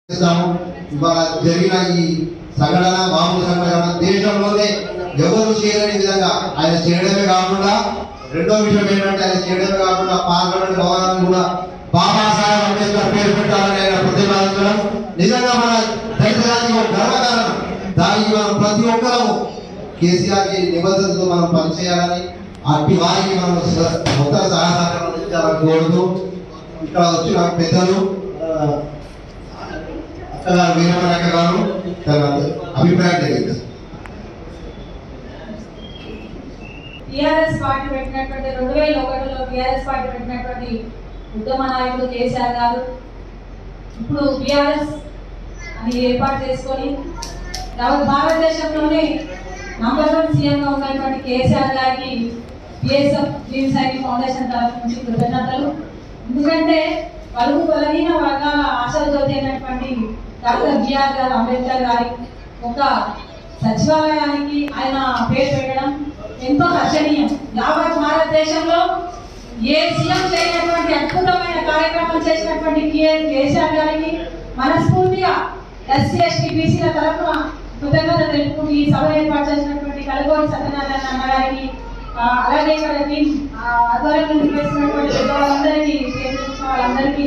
ఇవాళ జరిగిన ఈ సంఘటన మామూలు సంఘటన దేశంలోనే ఎవరు చేయలేని విధంగా ఆయన చేయడమే కాకుండా రెండో విషయం ఏంటంటే ఆయన చేయడమే కాకుండా పార్లమెంట్ భవనాన్ని కూడా బాబాసాహెబ్ అంబేద్కర్ పేరు పెట్టాలని ఆయన ప్రతిపాదించడం నిజంగా మన దళితులకి ఒక గర్వకారణం. దానికి మనం ప్రతి ఒక్కరూ కేసీఆర్కి నిబద్ధతతో మనం పనిచేయాలని అట్టి వారికి మనం మొత్తం సహకారం అందించాలని కోరుతూ ఇక్కడ వచ్చిన పెద్దలు వీరమనాయక గారు తన అభిప్రాయం తెలియదు. టీఆర్ఎస్ పార్టీ పెట్టినటువంటి 2001లో టీఆర్ఎస్ పార్టీ పెట్టినటువంటి ఉద్యమ నాయకుడు కేసీఆర్ గారు ఇప్పుడు టీఆర్ఎస్ అని ఏర్పాటు చేసుకొని భారతదేశంలోనే నంబర్ 1 సీఎంగా ఉన్నటువంటి కేసీఆర్ గారికి బిఎస్ఎఫ్ గ్రీన్ సైకిల్ ఫౌండేషన్ తరఫు నుంచి కృతజ్ఞతలు. ఎందుకంటే బలుగు బలహీన వర్గాల ఆశలు జ్యోతి డాక్టర్ బిఆర్ అంబేద్కర్ గారి ఒక సచివాలయానికి ఆయన పేరు పెట్టడం ఎంతో హర్షణీయం. యావత్ భారతదేశంలో ఏ సీఎం చేయనటువంటి అద్భుతమైన కార్యక్రమం చేసినటువంటి కేసీఆర్ గారికి మనస్ఫూర్తిగా ఎస్సీ ఎస్టీ బీసీల తరఫున కృతజ్ఞత తెలుపుకుంటూ ఈ సభ ఏర్పాటు చేసినటువంటి కలగోని సత్యనారాయణ అన్న గారికి అలాగే ఇక్కడ ఆధ్వర్యంలో నిర్వహిస్తున్నటువంటి వాళ్ళందరికీ వాళ్ళందరికీ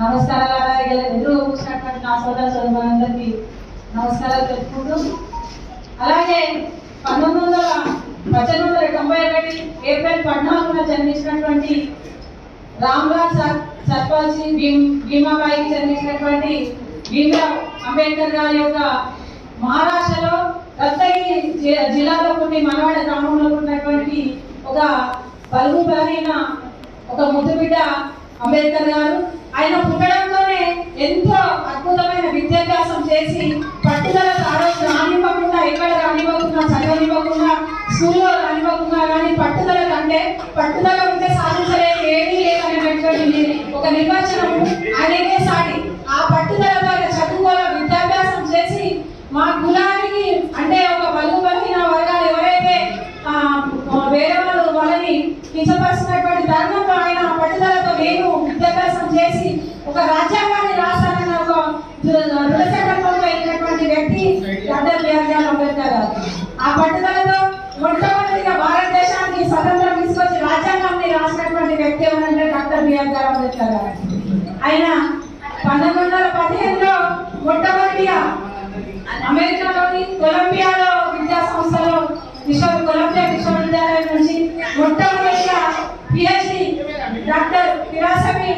నమస్కారాలు. అలాగే ఎదురు కూర్చున్నటువంటి నా సోదర సోదరులందరికీ నమస్కారాలు తెలుపుకుంటూ అలాగే 1991 ఏప్రిల్ 14న జన్మించినటువంటి రామ్లాల్ సర్పల్జీ భీమాబాయికి జన్మించినటువంటి భీమరావ్ అంబేద్కర్ గారి యొక్క మహారాష్ట్రలో రత్నగిరి జిల్లాలో కొన్ని మనవాడ గ్రామంలో ఉన్నటువంటి ఒక బలుగు బలహీన ఒక ముద్దుబిడ్డ అంబేద్కర్ గారు ఆయన పుట్టడంతోనే ఎంతో అద్భుతమైన విద్యాభ్యాసం చేసి పట్టుదలకు ఆ రోజు రానివ్వకుండా ఎక్కడ రానివ్వకుండా చదవనివ్వకుండా స్కూల్లో రానివ్వకుండా కానీ పట్టుదల అంటే పట్టుదల ఉంటే సాధించలేదు ఏమీ లేదనేటువంటి ఒక నిర్వచనం ఆయనకే సాటి. ఆ పట్టుదలతో చదువుకోవాలి విద్యాభ్యాసం చేసి మా కులానికి అంటే ఒక బలుగు బలహీన వర్గాలు ఎవరైతే వేరే వాళ్ళు వాళ్ళని కించపరుస్తున్నటువంటి ధర్మంతో ఆయన పట్టుదలతో నేను విద్యాభ్యాసం చేసి ఒక రాజ్యాంగాన్ని రాస్తానన్న ఒక దృఢ సంకల్పంతో వెళ్ళినటువంటి వ్యక్తి డాక్టర్ బిఆర్ అంబేద్కర్ గారు. ఆ పట్టుదలతో మొట్టమొదటిగా భారతదేశానికి స్వతంత్రం తీసుకొచ్చి రాజ్యాంగాన్ని రాసినటువంటి వ్యక్తి ఎవరంటే డాక్టర్ బిఆర్ అంబేద్కర్ గారు. ఆయన 1915లో మొట్టమొదటిగా అమెరికాలోని కొలంబియాలో విద్యా సంస్థలో కొలంబియా విశ్వవిద్యాలయం నుంచి మొట్టమొదటిగా పిహెచ్డి డాక్టర్ ఫిలాసఫీ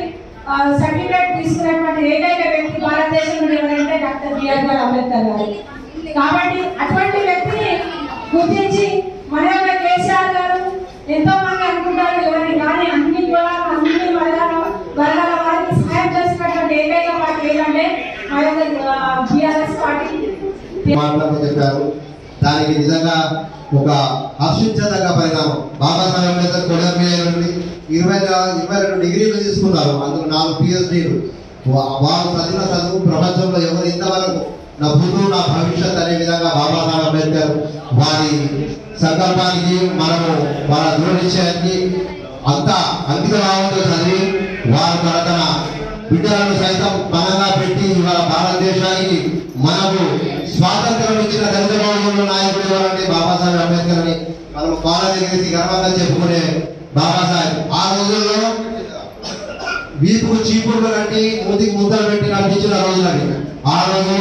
సర్టిఫికేట్ తీసుకున్నటువంటి ఏకైక వ్యక్తి భారతదేశంలో ఎవరంటే డాక్టర్ బిఆర్ అంబేద్కర్ గారు. కాబట్టి అటువంటి వ్యక్తిని గుర్తించి మన యొక్క కేసీఆర్ గారు ఎంతో మంది అనుకుంటారు ఎవరిని కానీ అన్ని కులాలు అన్ని వర్గాల వారికి సహాయం చేసినటువంటి ఏకైక పార్టీ ఏంటంటే మా యొక్క టీఆర్ఎస్ పార్టీ చెప్పారు. దానికి నిజంగా ఒక హర్షించదగ్గ పరిణామం. బాబాసాహెబ్ అంబేద్కర్ కొలంబియా నుండి 22 డిగ్రీలు తీసుకున్నారు, అందులో 4 PhDలు. వారు చదివిన చదువు ప్రపంచంలో ఎవరు ఇంతవరకు నా భూతు నా భవిష్యత్ అనే విధంగా బాబాసాహెబ్ అంబేద్కర్ వారి సంకల్పానికి మనము వాళ్ళ దృఢనిశ్చయానికి అంత అంకిత భావంతో చదివి వారు తన బిడ్డలను సైతం బలంగా పెట్టి ఇవాళ భారతదేశానికి మనకు స్వాతంత్రం ఇచ్చిన దళిత బహుజనుల నాయకుడు ఎవరంటే బాబాసాహెబ్ అంబేద్కర్ అని మనం కాలేజీ చేసి గర్వంగా చెప్పుకునే బాబాసాహెబ్. ఆ రోజుల్లో వీపు చీపుడులు కట్టి మూతికి ముద్దలు పెట్టి నడిపించిన రోజులని. ఆ రోజు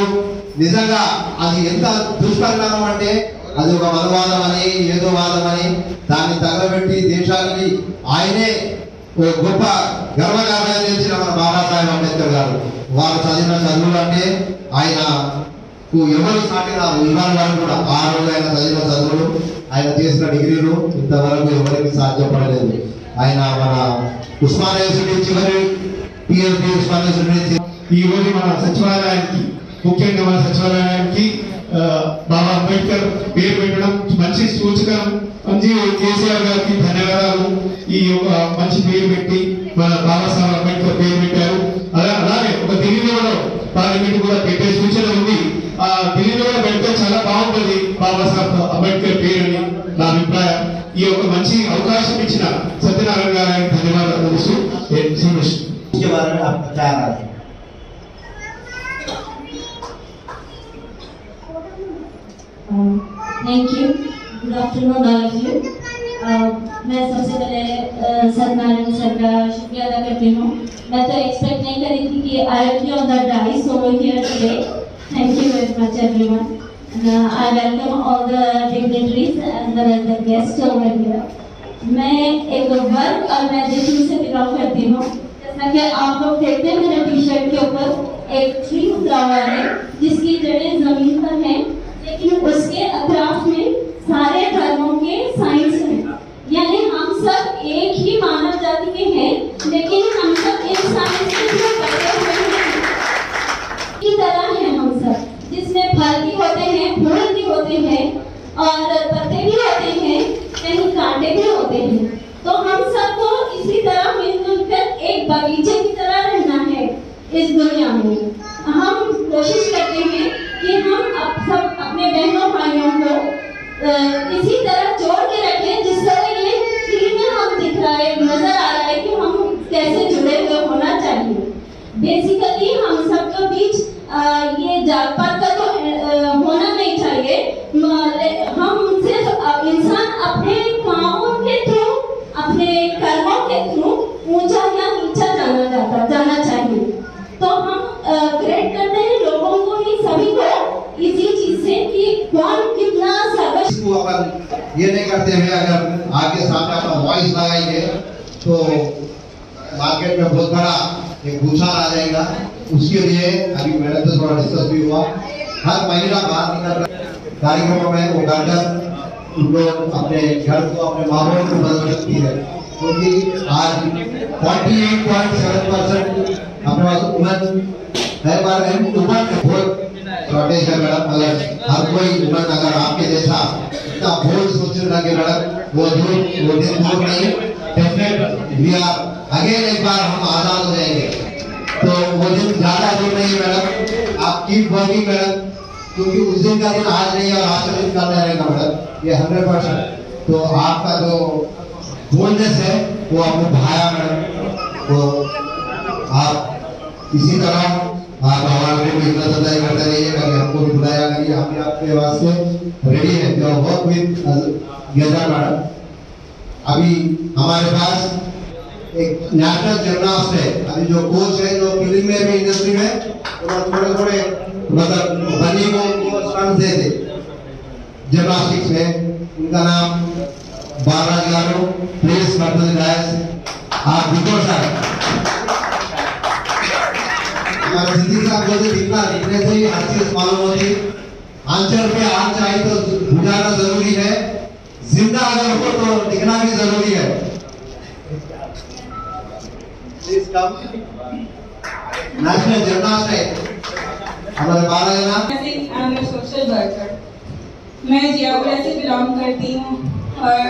నిజంగా అది ఎంత దుష్పరిణామం అంటే అది ఒక మనువాదం అని ఏదో వాదం అని దాన్ని తగలబెట్టి దేశానికి ఆయనే గొప్ప గర్వకారణంగా చేసిన మన బాబాసాహెబ్ అంబేద్కర్ గారు. వారు చదివిన చదువులు అంటే ఆయన ఎవరు సాటినారు ఇవాళ వారు కూడా. ఆ రోజు ఆయన చదివిన చదువులు ఆయన చేసిన డిగ్రీలు ఇంతవరకు ఎవరికి సాధ్యపడలేదు. ఆయన మన ఉస్మానియా యూనివర్సిటీ చివరి PhD ఉస్మానియా యూనివర్సిటీ ఈ రోజు మన సచివాలయానికి ముఖ్యంగా మన సచివాలయానికి బాబా అంబేద్కర్ పేరు పెట్టడం మంచి సూచకం. మంచి కేసీఆర్ గారికి ధన్యవాదాలు. ఈ యొక్క మంచి పేరు పెట్టి మన బాబాసాహెబ్ అంబేద్కర్ పేరు పెట్టారు. అలాగే ఒక ఢిల్లీలో పార్లమెంట్ కూడా పెట్టే సూచన ఉంది. ఆ ఢిల్లీలో కూడా పెడితే చాలా బాగుంటుంది బాబాసాహెబ్ అంబేద్కర్ పేరు అని నా అభిప్రాయం. ఈ యొక్క మంచి అవకాశం ఇచ్చిన సత్యనారాయణ గారికి ధన్యవాదాలు తెలుసు. Thank you, good afternoon all of you. मैं सबसे पहले सत्यनारायण सर का शुक्रिया अदा करती हूँ। मैं तो एक्सपेक्ट नहीं करी थी कि I will be on the dais over here today. Thank you very much everyone. I welcome all the dignitaries as well as the guest over here. मैं एक वर्क ऑर्गेनाइजेशन से बिलोंग करती हूँ। जैसा कि आप लोग देखते हैं मेरे टी शर्ट के ऊपर एक ट्री उतरा हुआ है जिसकी जड़ें जमीन पर हैं, लेकिन उसके अतराफ में सारे धर्मों के साइंस हैं। यानी हम सब एक ही मानव जाति के हैं, लेकिन हम सब इन साइंस से जो बचे हुए हैं की तरह हैं हम सब, जिसमें फल भी होते हैं, फूल भी होते हैं और पत्ते भी होते हैं, कहीं कांटे भी होते हैं। तो हम सबको इसी तरह मिलजुल कर एक बगीचे की तरह रहना है इस दुनिया में। हम कोशिश करते हैं कि हम सब अपने बहनों भाइयों को इसी तरह जोड़ के रखें जिस तरह ये ट्री में हम दिख रहा है, नजर आ रहा है कि हम कैसे जुड़े हुए होना चाहिए। बेसिकली हम सब के बीच ये जात पात का तो होना नहीं चाहिए। हम सिर्फ इंसान अपने कामों के थ्रू, अपने कर्मों के थ्रू ऊंचा या नीचा जाना चाहिए। तो हम ग्रेड करते हैं लोगों को ही, सभी को इसी चीज से कि कौन कितना सर्वश्रेष्ठ। इसको अपन ये नहीं करते हुए अगर आगे सामने अपना वॉइस लगाएंगे तो मार्केट में बहुत बड़ा एक भूचाल आ जाएगा। उसके लिए अभी मेरे से थोड़ा डिस्कस भी हुआ। हर महिला बाहर निकल रही कार्यक्रमों में वो गार्डन उनको अपने घर को, अपने माहौल को बदल सकती है, क्योंकि आज 48.7% अपने पास वुमेन है। बार वुमेन बहुत शॉर्टेज है मैडम। अगर हर कोई वुमेन अगर आपके जैसा इतना बोल सोचेगा कि मैडम वो दिन दूर नहीं, डेफिनेट वी आर अगेन एक बार हम आजाद हो जाएंगे। तो वो दिन ज्यादा दूर नहीं मैडम। आप कीप वर्किंग मैडम, क्योंकि उस दिन का दिन आज नहीं और आज का दिन कल नहीं रहेगा मैडम, ये 100%। तो आपका जो बोलनेस है वो आपको भाया मैडम। तो आप इसी तरह आप हमारे को इतना सदाई करते रहिए, कभी हमको भी बुलाया करिए, हम भी आपके वास्ते रेडी है जो वर्क विद गेजा मैडम। अभी हमारे पास एक नेशनल जिम्नास्ट है, अभी जो कोच है जो फिल्म में भी इंडस्ट्री में थोड़े मतलब बनी को स्टंट दे दे जिम्नास्टिक्स में। उनका नाम बालराज गारू। प्लीज मर्दल गायस आप बिल्कुल सर हमारे सिद्धि साहब बोलते दिखने से ही हर चीज मालूम होती। आंचल पे आंच आई तो बुझाना जरूरी है, जिंदा अगर हो तो दिखना भी जरूरी है। Please come. नेशनल जिम्नास्ट है हमारे बालराज। सोशल वर्कर मैं जियापुरा से बिलोंग करती हूँ और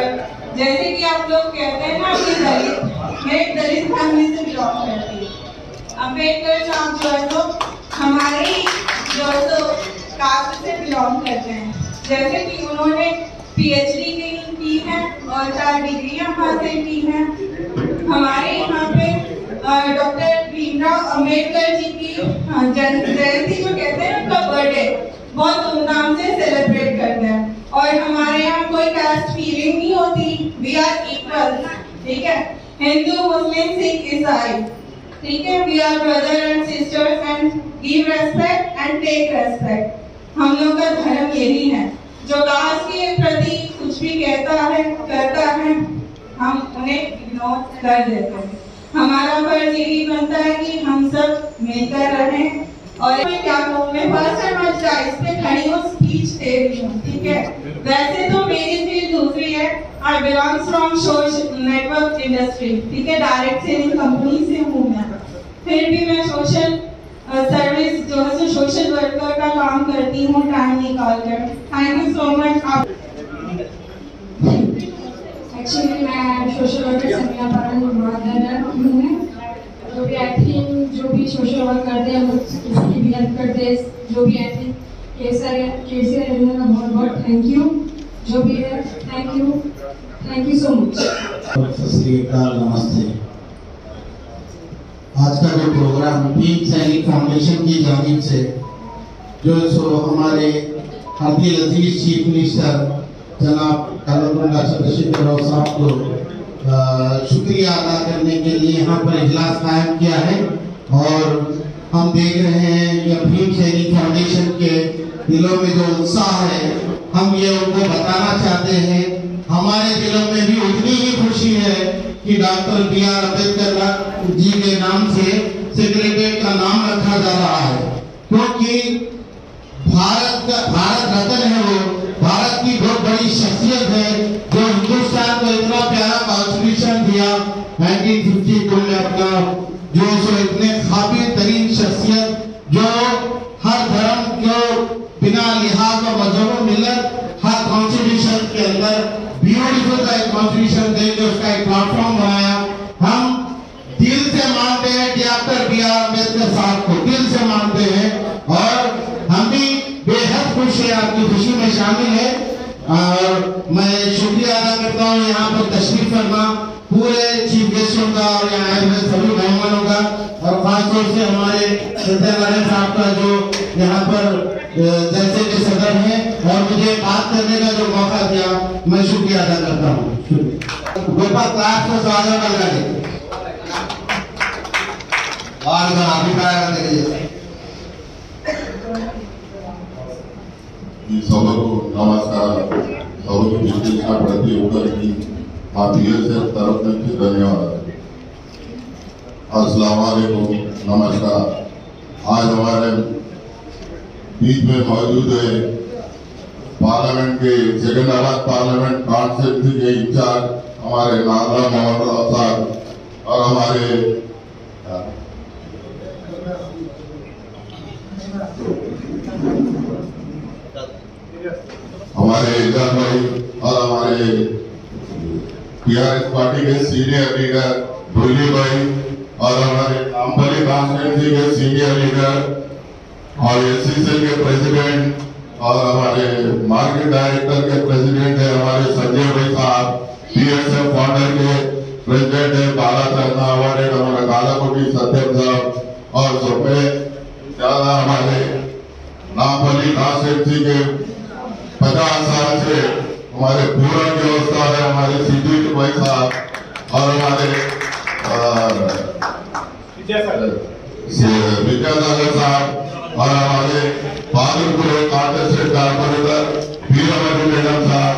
जैसे कि आप लोग कहते हैं ना कि दलित, मैं एक दलित फैमिली से बिलोंग करती हूँ। अम्बेडकर साहब जो है तो हमारे जो है तो कास्ट से बिलोंग करते हैं। जैसे कि उन्होंने पीएचडी की है और 4 डिग्रियां हासिल की हैं। हमारे यहाँ पे डॉक्टर भीमराव अंबेडकर जी की जयंती जो कहते हैं उनका बर्थडे बहुत धूमधाम से सेलिब्रेट करते हैं। और हमारे यहाँ कोई कास्ट फीलिंग नहीं होती, वी आर इक्वल। ठीक है, हिंदू मुस्लिम सिख ईसाई, ठीक है, we are brother and sisters and give respect and take respect. हम लोग का धर्म यही है। जो कास्ट के प्रति कुछ भी कहता है करता है हम उन्हें इग्नोर कर देते हैं। हमारा फर्ज यही बनता है कि हम सब मिलकर रहें। और मैं क्या कहूँ, मैं फर्स्ट टाइम इस पे खड़ी हूँ, स्पीच दे रही हूँ। ठीक है, वैसे तो मेरी फील्ड दूसरी है, I belongs from social network industry. ठीक है, डायरेक्ट सेलिंग कंपनी से हूँ मैं, फिर भी मैं सोशल सर्विस जो है सोशल वर्कर का काम करती हूँ टाइम निकाल कर। Thank you so much. Actually मैं सोशल वर्कर समिया पारण हूँ। जो भी आई थिंक जो भी सोशल वर्क करते हैं वो किसी भी हेल्प करते हैं, जो भी आई थिंक केसीआर का बहुत बहुत थैंक यू। जो भी है थैंक यू सो मच। सत श्री अकाल, नमस्ते। आज का जो प्रोग्राम भीम सैनिक फाउंडेशन की जानिब से जो सो हमारे अब्दुल अजीज चीफ मिनिस्टर जनाब कलमगुंडा चंद्रशेखर राव साहब को शुक्रिया अदा करने के लिए यहाँ पर इजलास कायम किया है। और हम देख रहे हैं कि भीम सैनिक फाउंडेशन के दिलों में जो उत्साह है, हम ये उनको बताना चाहते हैं। हमारे दिलों में भी उतनी ही खुशी है कि डॉक्टर B.R. अम्बेडकर जी के नाम से सेक्रेटरीट का नाम रखा जा रहा है, क्योंकि भारत रत्न है वो, भारत की बहुत बड़ी शख्सियत है जो हिंदुस्तान को इतना प्यारा कॉन्स्टिट्यूशन दिया 1952 में अपना, जो सो इतने काबिल तरीन शख्सियत जो हर धर्म को बिना लिहाज और मजहब मिलत हर कॉन्स्टिट्यूशन के अंदर ब्यूटीफुल सा एक कॉन्स्टिट्यूशन दे के उसका एक प्लेटफॉर्म बनाया। हम दिल से मानते हैं डॉक्टर B.R. अम्बेडकर साहब को, दिल से मानते हैं और हम भी बेहद खुश है, आपकी खुशी में शामिल है। और मैं शुक्रिया अदा करता हूँ यहाँ पर तशरीफ फरमा पूरे चीफ गेस्टों का और यहाँ आए हुए सभी मेहमानों का, और खासतौर से हमारे सत्यानारायण साहब का जो यहाँ पर जैसे के सदर हैं और मुझे बात करने का जो मौका दिया, मैं शुक्रिया अदा करता हूँ। गोपाल क्लास को स्वागत करेंगे और अभिप्राय करने के लिए सबको नमस्कार। सबको विशेष प्रति होकर की से तरफ से धन्यवाद। अस्सलाम वालेकुम, नमस्कार। आज हमारे बीच में मौजूद है पार्लियामेंट के सेकंडराबाद पार्लियामेंट कॉन्स्टिट्यूंसी के इंचार्ज हमारे नागरा मोहम्मद राव साहब और हमारे इधर भाई और हमारे टीआरएस पार्टी के सीनियर लीडर भुल्ली भाई और हमारे अम्बली कॉन्स्टिट्यूंसी के सीनियर लीडर और एससीएल के प्रेसिडेंट और हमारे मार्केट डायरेक्टर के प्रेसिडेंट है हमारे संजय भाई साहब, बीएसएफ फाउंडर के प्रेसिडेंट है बाला चंदा अवार्ड हमारा कालाकोटी सत्यम साहब और सबसे ज्यादा हमारे नामपल्ली कॉन्स्टिट्यूंसी के 50 साल से हमारे पूरा व्यवस्था है हमारे सिद्दीक भाई साहब और हमारे विद्यासागर साहब और हमारे बहादुरपुर कांटेस्टेड कारपोरेटर वीरमणि मैडम साहब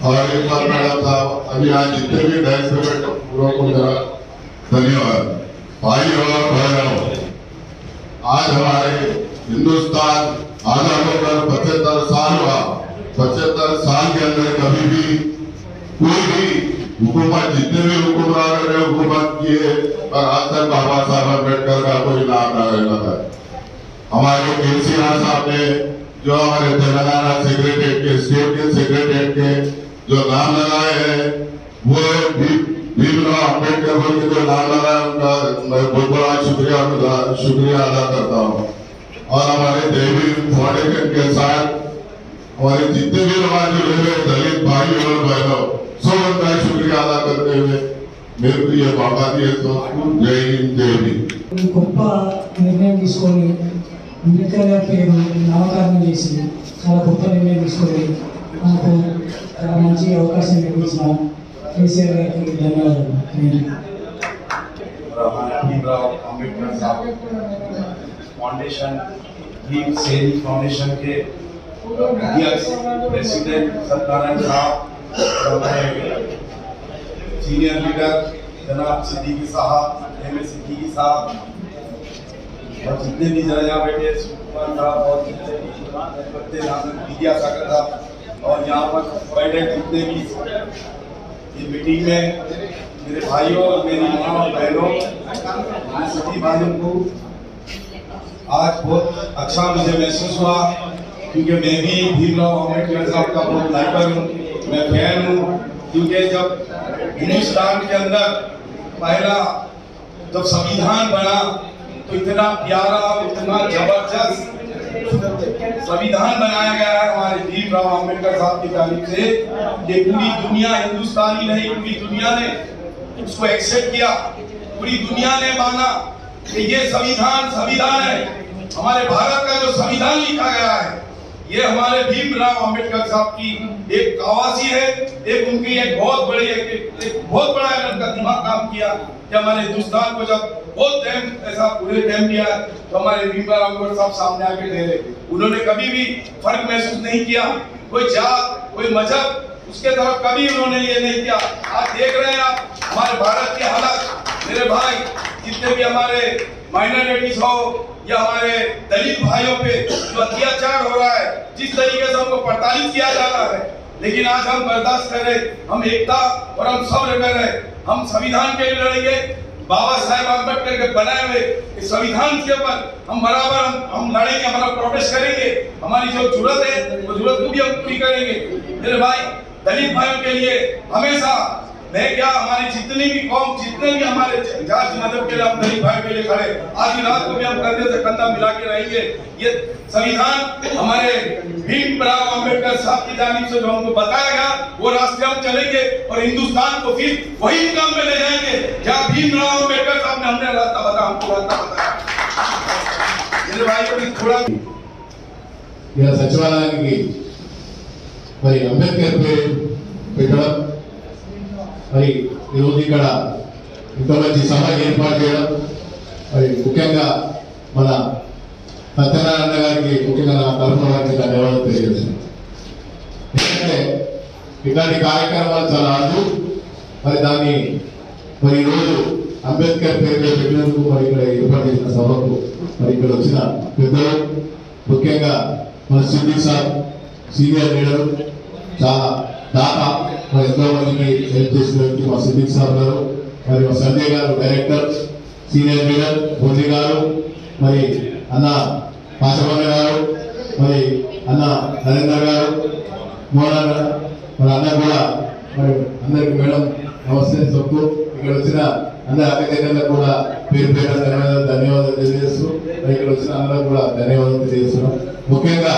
और इकबाल मैडम साहब, अभी आज जितने भी डेस्क पे बैठे पूरा को जरा धन्यवाद। भाई और बहनों, आज हमारे हिंदुस्तान आजाद होकर 75 साल हुआ। 75 साल के अंदर कभी भी कोई भी हुकूमत, जितने भी हुक्मरान ने हुकूमत किए पर आज तक बाबा साहब अम्बेडकर का कोई नाम न रहना था। हमारे केसीआर साहब ने जो हमारे तेलंगाना सेक्रेटरीट के स्टेट के सेक्रेटरीट के जो नाम लगाए हैं वो भीमराव अम्बेडकर बोल के जो नाम लगाया उनका मैं बहुत बड़ा शुक्रिया अदा करता हूँ। और हमारे देवी फाउंडेशन के साथ हमारे जितने भी हमारे दलित भाई और बहनों सबका शुक्रिया अदा करते हुए मेरे को ये मौका दिए तो जय हिंद जय भीम। గొప్ప నిర్ణయం తీసుకొని అంబేద్కర్ గారి పేరు నామకరణం చేసి చాలా గొప్ప నిర్ణయం తీసుకొని నాకు చాలా మంచి అవకాశం ఇచ్చిన కేసీఆర్ గారికి ధన్యవాదాలు। भीमराव अम्बेडकर साहब फाउंडेशन भीम सैनिक फाउंडेशन के अध्यक्ष प्रेसिडेंट सत्यानारायण साहब, सीनियर लीडर जनाब सिद्दीकी साहब, एमए सिद्दीकी साहब और जितने भी जरा यहाँ बैठे सुकुमार साहब और जितने भी विद्यासागर साहब और यहाँ पर बैठे जितने भी ये मीटिंग में मेरे भाइयों और मेरी माँ और बहनों, सभी भाइयों को आज बहुत अच्छा मुझे महसूस हुआ क्योंकि मैं भी भीमराव अम्बेडकर साहब का बहुत लाइकर हूँ, मैं फैन हूँ। क्योंकि जब हिंदुस्तान के अंदर पहला जब संविधान बना तो इतना प्यारा इतना जबरदस्त संविधान बनाया गया है हमारे भीमराव अम्बेडकर साहब की तारीफ से। ये पूरी दुनिया, हिंदुस्तानी नहीं पूरी दुनिया ने उसको एक्सेप्ट किया, पूरी दुनिया ने माना कि ये संविधान है। हमारे भारत का जो संविधान लिखा गया है ये हमारे भीमराव अंबेडकर साहब की एक कवासी है, एक उनकी एक बहुत बड़ी एक बहुत बड़ा इनका दिमाग काम किया कि हमारे हिंदुस्तान को जब बहुत टाइम ऐसा पूरे टाइम दिया तो हमारे भीमराव अंबेडकर साहब सामने आके ठहरे। उन्होंने कभी भी फर्क महसूस नहीं किया, कोई जात कोई मजहब उसके तरफ कभी उन्होंने ये नहीं किया। आज देख रहे हैं आप हमारे भारत की हालत, मेरे भाई जितने भी हमारे माइनॉरिटीज हो या हमारे दलित भाइयों पे जो अत्याचार हो रहा है, जिस तरीके से हमको प्रताड़ित किया जा रहा है, लेकिन आज हम बर्दाश्त कर रहे, हम एकता और हम सब्र कर रहे, हम संविधान के लिए लड़ेंगे। बाबा साहेब अम्बेडकर के बनाए हुए इस संविधान के ऊपर हम बराबर हम लड़ेंगे, हमारा प्रोटेस्ट करेंगे। हमारी जो जरूरत है वो जरूरत को भी हम पूरी करेंगे। मेरे भाई दलित भाइयों के लिए हमेशा मैं क्या हमारी जितनी भी कौम जितने भी हमारे जाति मजहब के लिए हम दलित भाइयों के लिए खड़े, आज की रात को भी हम कंधे से कंधा मिला के रहेंगे। ये संविधान हमारे भीमराव अंबेडकर साहब की जानिब से जो हमको बताया गया वो रास्ते हम चलेंगे और हिंदुस्तान को फिर वही मुकाम में ले जाएंगे जहाँ भीमराव अंबेडकर साहब ने हमने रास्ता बताया, हमको रास्ता बताया। मेरे भाई को भी थोड़ा यह सचिवालयाనికి మరి అంబేద్కర్ పేరు పెట్టడం, మరి ఈరోజు ఇక్కడ ఇంత మంచి సభ ఏర్పాటు చేయడం, మరి ముఖ్యంగా మన సత్యనారాయణ గారికి ముఖ్యంగా నా తరఫున వారికి ధన్యవాదాలు తెలియజేస్తున్నాను. ఎందుకంటే ఇలాంటి కార్యక్రమాలు చాలా అద్భుతం. మరి దాన్ని మరి ఈరోజు అంబేద్కర్ పేరు పెట్టినందుకు మరి ఇక్కడ ఏర్పాటు చేసిన సభకు మరి ఇక్కడ వచ్చిన పెద్దలు, ముఖ్యంగా మన సిద్దిక్ సార్ సీనియర్ లీడర్, చాలా దాత, మరి ఎంతో మందికి హెల్ప్ చేసిన వ్యక్తి మా సిద్దిక్ సార్ గారు, మరి మా సంజయ్ గారు డైరెక్టర్, సీనియర్ లీడర్ బొల్లి గారు, మరి అన్న పాచమన్న గారు, మరి అన్న నరేందర్ గారు, మోహన్ గారు, మరి అన్న కూడా మరి అందరికి మేడం నమస్తే చెప్తూ ఇక్కడ వచ్చిన అందరి అక్కడికి కూడా పేరు పేరు ధన్యవాదాలు తెలియజేస్తూ ఇక్కడ వచ్చిన అందరూ కూడా ధన్యవాదాలు తెలియజేస్తున్నాం. ముఖ్యంగా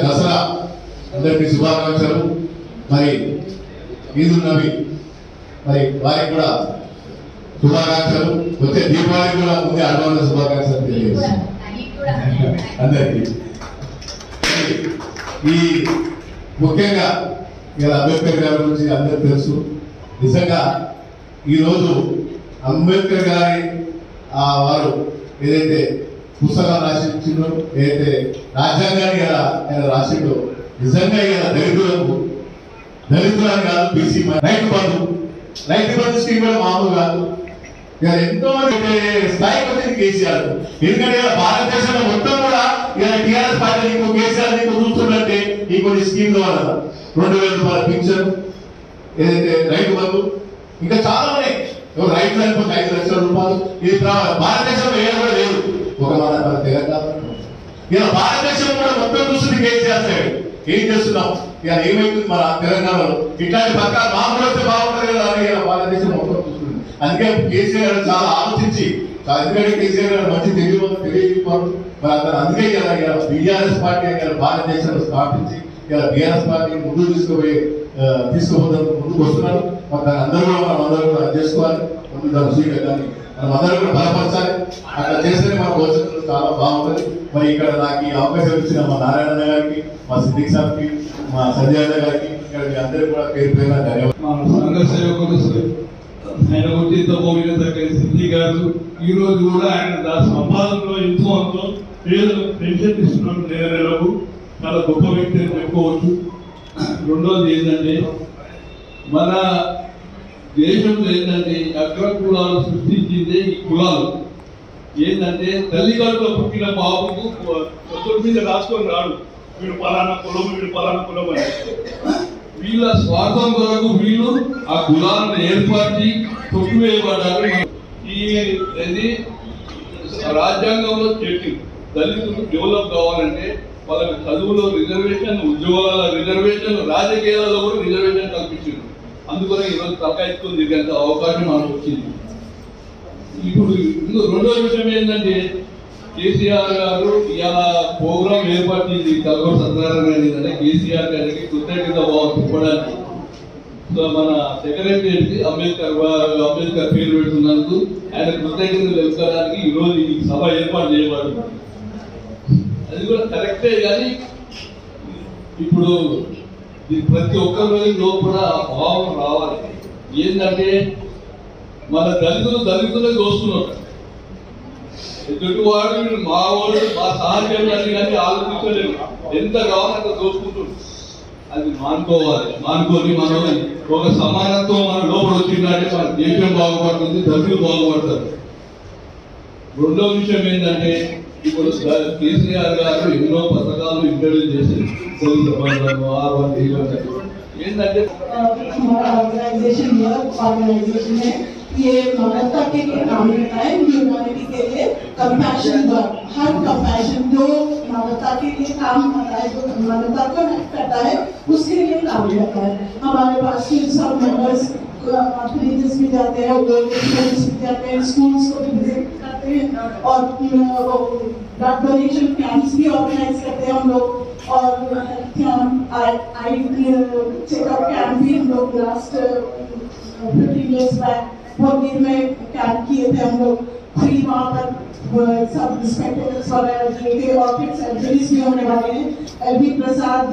దసరా అందరికీ శుభాకాంక్షలు. మరి ఈదుల్ నబీ మరి వారికి కూడా శుభాకాంక్షలు. వచ్చే దీపావళి కూడా ముందే అడ్వాన్స్ శుభాకాంక్షలు తెలియజేస్తున్నాం అందరికీ. ఈ ముఖ్యంగా ఇలా అంబేద్కర్ గారి గురించి అందరికి తెలుసు. నిజంగా ఈరోజు అంబేద్కర్ గారి వారు ఏదైతే పుస్తకాలు రాసిందో, ఏదైతే రాజ్యాంగాన్ని ఆయన రాసిండో, నిజంగా ఇలా దళితులని కాదు, బీసీ రైతు బంధు స్కీమ్ కూడా మామూలు కాదు. ఇలా ఎంతో మంది స్థాయికి వచ్చింది కేసీఆర్. ఎందుకంటే ఇలా భారతదేశంలో మొత్తం కూడా ఇలా టీఆర్ఎస్ పార్టీ నీకు కేసీఆర్ నీకు చూస్తున్నట్టే ఈ కొన్ని స్కీమ్ల వల్ల 2000 రూపాయల పింఛన్, ఏదైతే రైతు బంధు, ఇంకా చాలా ఉన్నాయి. రైతు అనుకుంటే 5 లక్షల రూపాయలు. ఇది భారతదేశంలో ఏదో కూడా లేదు. ఒక మన తెలంగాణ ఇలా భారతదేశం కూడా మొత్తం చూస్తుంది కేసీఆర్ సైడ్. ఏం చేస్తున్నాం ఇలా ఏమైతుంది మన తెలంగాణలో? ఇట్లాంటి పథకాలు మామూలు వస్తే బాగుంటుంది కదా అని ఇలా భారతదేశం మొత్తం చూస్తుంది. అందుకే కేసీఆర్ గారు చాలా ఆలోచించి, ఎందుకంటే కేసీఆర్ గారు మంచి తెలియజేయకపోవడం మరి అతను అందుకే ఇలా బీఆర్ఎస్ పార్టీ భారతదేశంలో స్థాపించి ఇలా బీఆర్ఎస్ పార్టీని ముందుకు ముందుకు వస్తున్నారు. మరి దాన్ని అందరూ కూడా మనం అందరూ కూడా చేసుకోవాలి. ముందు దాని స్వీకరించాలి, మనం అందరూ కూడా బలపరచాలి. అట్లా చేస్తేనే మన భవిష్యత్తు చాలా బాగుంటుంది. మరి ఇక్కడ నాకు ఈ అవకాశం ఇచ్చిన మా నారాయణ గారికి, మా సిద్దిక్ సార్కి, మా సంజయ్ గారికి, ఇక్కడ మీ అందరికీ కూడా పేరు పేరున ధన్యవాదాలు. సంఘ సేవకులు ఆయన గురించి పోయిన దగ్గర సిద్ధి గారు ఈ రోజు కూడా ఆయన సంపాదనలో ఎంతో అంతో పేదలు పెన్షన్ ఇస్తున్నారు నెలకు. చాలా గొప్ప వ్యక్తి అని చెప్పుకోవచ్చు. రెండోది ఏంటంటే మన దేశంలో ఏంటంటే అగ్ర కులాలు సృష్టించిందే ఈ కులాలు. ఏంటంటే తల్లిదండ్రులు పుట్టిన బాబుకు ఒత్తుల మీద రాసుకొని రాడు వీడు పలానా కులం వీడు పలానా కులం అని. వీళ్ళ స్వార్థం కొరకు వీళ్ళు ఆ కులాలను ఏర్పాటి తొక్కివేయబడ్డారు. ఈ రాజ్యాంగంలో చెట్టు దళితులు డెవలప్ కావాలంటే వాళ్ళకి చదువులో రిజర్వేషన్, ఉద్యోగాల రిజర్వేషన్, రాజకీయాలలో కూడా రిజర్వేషన్ కల్పించారు. అందుకనే ఈరోజు తలకాయించుకుని తిరిగేంత అవకాశం మనకు వచ్చింది. ఇప్పుడు రెండో విషయం ఏంటంటే కేసీఆర్ గారు ఇలా ప్రోగ్రాం ఏర్పాటు చేసి కల్గొండ సత్యనారాయణ గారు ఏంటంటే కేసీఆర్ గారికి కృతజ్ఞత భావం చెప్పడానికి మన సెక్రటరీ అంబేద్కర్ పేరు పెడుతున్నందుకు ఆయన కృతజ్ఞతలు తెలుసుకోవడానికి ఈరోజు ఈ సభ ఏర్పాటు చేయబడింది. అది కూడా కరెక్టే. కానీ ఇప్పుడు ప్రతి ఒక్కరి లోపల భావం రావాలి. ఏంటంటే మన దళితులే దోస్తున్నారు. ఎదుటివాడు మా వాడు మా సహాయం కానీ ఆలోచించలేదు. ఎంత కావాలంత దోసుకుంటుంది. అది మానుకొని మనం ఒక సమానత్వం మన లోపల వచ్చిందంటే మన దేశం బాగుపడుతుంది, దళితులు బాగుపడతారు. రెండో విషయం ఏంటంటే ఇప్పుడు కేసీఆర్ గారు ఎన్నో పథకాలు ఇంట్రడ్యూస్ చేశారు. ఏంటంటే ऑर्गेनाइजेशन है, ये मानवता के लिए काम करता है, ह्यूमैनिटी के लिए कंपैशन वर्क, हर कंपैशन जो मानवता के लिए काम करता है, जो मानवता को हेल्प करता है, उसके लिए काम करता है. हमारे पास सब मेंबर्स विलेजेस भी जाते हैं, विलेजेस भी जाते हैं, स्कूल्स को भी विजिट करते हैं और ब्लड डोनेशन कैंप्स भी ऑर्गेनाइज करते हैं हम लोग. और आई चेकअप कैंप भी हम लोग लास्ट 15 years बैक भोरगीर में कैंप किए थे हम लोग. फ्री वहाँ पर सब स्पेक्टेकल्स वगैरह दिए थे और फिर सर्जरीज भी होने वाले हैं. एलबी प्रसाद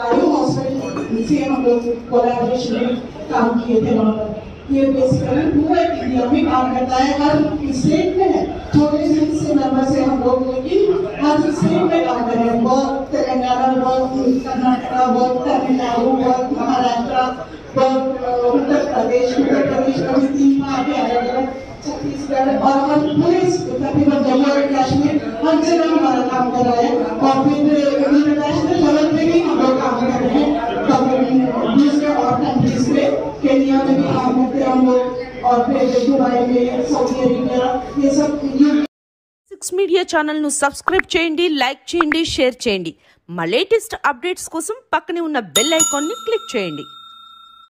आयो हॉस्पिटल से हम लोग कोलैबोरेशन में काम किए थे वहाँ पर. ये बेसिकली पूरे इंडिया में काम करता है, हर स्टेट में है. थोड़े से मेंबर से हम लोग लेकिन हर स्टेट में काम कर रहे हैं. बहुत तेलंगाना, बहुत कर्नाटका, बहुत तमिलनाडु, बहुत महाराष्ट्र, बहुत उत्तर प्रदेश में भी 3 आगे अलग अलग छत्तीसगढ़ और हम पूरे तकरीबन जम्मू और कश्मीर हर जगह हमारा काम कर रहा है. और फिर इंटरनेशनल लेवल पे भी हम लोग काम कर रहे हैं. दूसरे और कंट्रीज में केन्या में भी काम करते हैं हम लोग और फिर दुबई में, सऊदी अरेबिया, ये सब. 6 మీడియా ఛానల్ను సబ్స్క్రైబ్ చేయండి, లైక్ చేయండి, షేర్ చేయండి. మా లేటెస్ట్ అప్డేట్స్ కోసం పక్కనే ఉన్న బెల్ ఐకాన్ని క్లిక్ చేయండి.